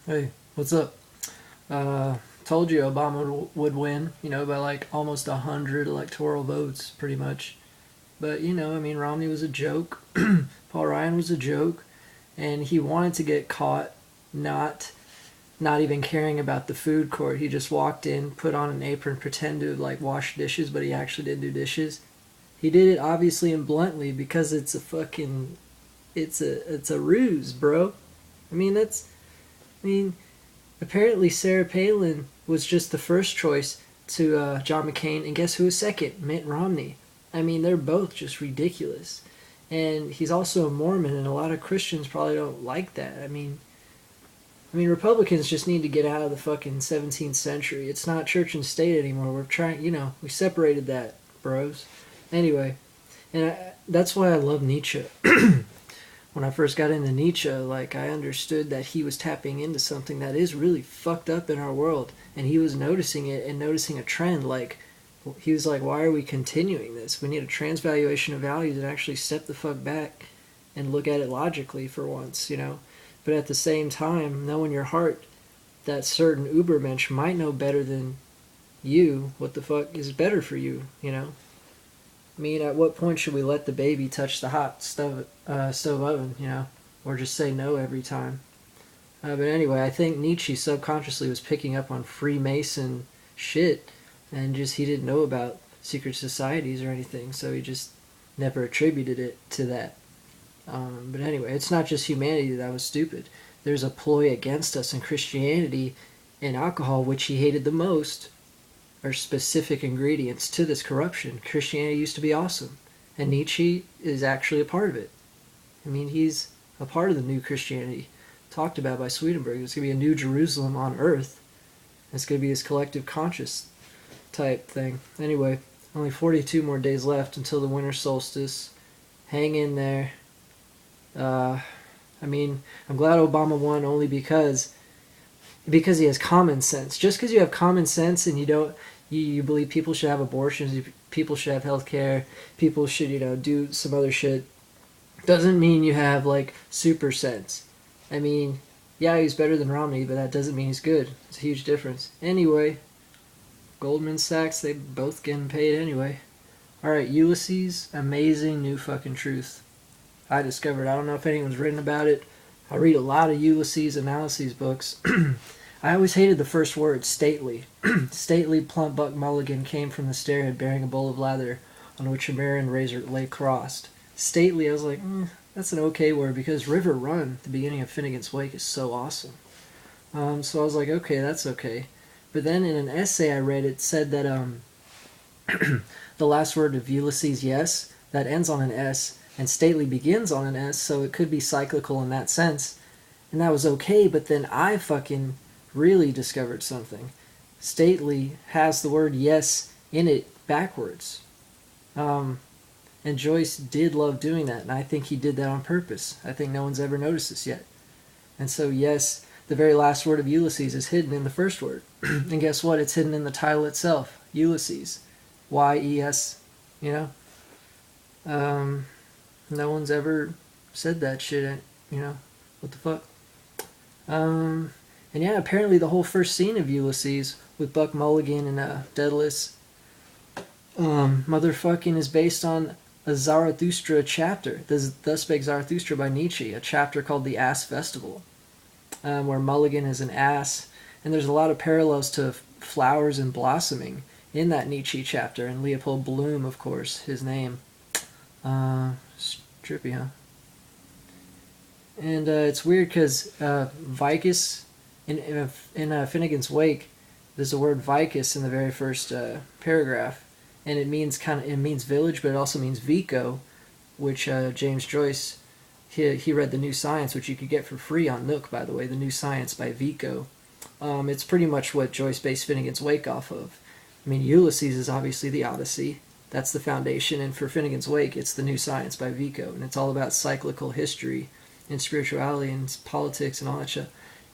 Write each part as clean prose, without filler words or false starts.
Hey, what's up? Told you Obama would win, by like almost 100 electoral votes, pretty much. But, I mean, Romney was a joke. Paul Ryan was a joke. And he wanted to get caught not not even caring about the food court. He just walked in, put on an apron, pretend to like wash dishes, but he actually didn't do dishes. He did it obviously and bluntly because it's a ruse, bro. I mean, I mean, apparently, Sarah Palin was just the first choice to John McCain, and guess who was second? Mitt Romney. I mean, they're both just ridiculous. And he's also a Mormon, and a lot of Christians probably don't like that. I mean, Republicans just need to get out of the fucking 17th century. It's not church and state anymore. We're trying, we separated that, bros. Anyway, that's why I love Nietzsche. When I first got into Nietzsche, like I understood that he was tapping into something that is really fucked up in our world, and he was noticing it and noticing a trend. Like he was like, "Why are we continuing this? We need a transvaluation of values and actually step the fuck back and look at it logically for once." But at the same time, know in your heart that certain Ubermensch might know better than you what the fuck is better for you. I mean, at what point should we let the baby touch the hot stove oven, or just say no every time? But anyway, I think Nietzsche subconsciously was picking up on Freemason shit, and just he didn't know about secret societies or anything, so he just never attributed it to that. But anyway, it's not just humanity that was stupid. There's a ploy against us in Christianity and alcohol, which he hated the most, are specific ingredients to this corruption. Christianity used to be awesome, and Nietzsche is actually a part of it. I mean, he's a part of the new Christianity talked about by Swedenborg. It's going to be a new Jerusalem on earth. It's going to be this collective conscious type thing. Anyway, only 42 more days left until the winter solstice. Hang in there. I mean, I'm glad Obama won only because he has common sense. Just because you have common sense and you believe people should have abortions, people should have health care, people should do some other shit, doesn't mean you have like super sense. I mean, yeah, he's better than Romney, but that doesn't mean he's good. It's a huge difference. Anyway, Goldman Sachs, they both getting paid anyway. All right, Ulysses, amazing new fucking truth. I discovered. I don't know if anyone's written about it. I read a lot of Ulysses analyses books. I always hated the first word, stately. Stately, plump Buck Mulligan came from the stairhead bearing a bowl of lather on which a Marian razor lay crossed. Stately, I was like, that's an okay word because River Run, the beginning of Finnegan's Wake, is so awesome. So I was like, okay, that's okay. But then in an essay I read, it said that the last word of Ulysses, yes, that ends on an S, and stately begins on an S, so it could be cyclical in that sense. And that was okay, but then I fucking really discovered something. Stately has the word yes in it backwards. And Joyce did love doing that, and I think he did that on purpose. I think no one's ever noticed this yet. And so, yes, the very last word of Ulysses is hidden in the first word. And guess what? It's hidden in the title itself. Ulysses. Y-E-S, you know? No one's ever said that shit, What the fuck? And yeah, apparently the whole first scene of Ulysses with Buck Mulligan and Daedalus motherfucking is based on a Zarathustra chapter. Thus Spake Zarathustra by Nietzsche, a chapter called The Ass Festival, where Mulligan is an ass, and there's a lot of parallels to flowers and blossoming in that Nietzsche chapter, and Leopold Bloom, of course, his name. Trippy, huh? And it's weird because vicus, in Finnegan's Wake, there's the word vicus in the very first paragraph, and it means village, but it also means Vico, which James Joyce he read The New Science, which you could get for free on Nook, by the way. The New Science by Vico. It's pretty much what Joyce based Finnegan's Wake off of. I mean, Ulysses is obviously the Odyssey. That's the foundation, and for Finnegan's Wake, it's The New Science by Vico, and it's all about cyclical history and spirituality and politics and all that shit.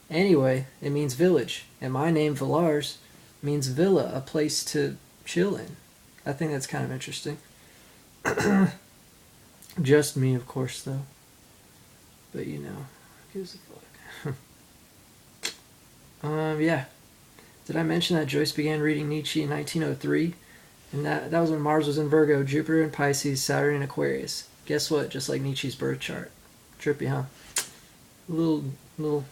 Anyway, it means village, and my name, Villars, means villa, a place to chill in. I think that's kind of interesting. Just me, of course, though. But who gives a fuck? Yeah. Did I mention that Joyce began reading Nietzsche in 1903? And that was when Mars was in Virgo, Jupiter in Pisces, Saturn in Aquarius. Guess what? Just like Nietzsche's birth chart. Trippy, huh? Little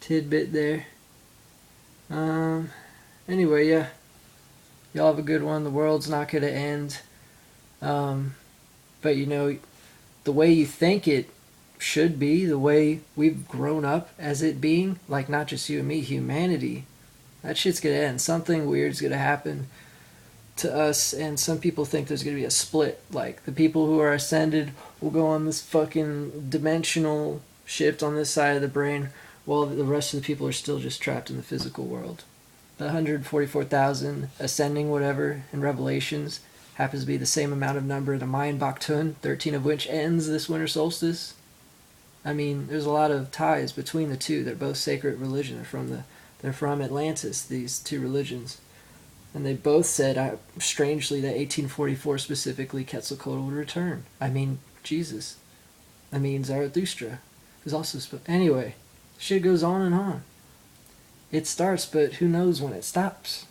tidbit there. Anyway, yeah. Y'all have a good one. The world's not gonna end. But you know, the way you think it should be, the way we've grown up as it being, like not just you and me, humanity, that shit's gonna end. Something weird's gonna happen to us, and some people think there's gonna be a split. Like the people who are ascended will go on this fucking dimensional shift on this side of the brain, while the rest of the people are still just trapped in the physical world. The 144,000 ascending whatever in Revelations happens to be the same amount of number the Mayan Baktun, 13 of which ends this winter solstice. I mean, there's a lot of ties between the two. They're both sacred religion. They're from Atlantis, these two religions. And they both said, strangely, that 1844 specifically Quetzalcoatl would return. I mean, Jesus. I mean, Zarathustra is also... Anyway, shit goes on and on. It starts, but who knows when it stops.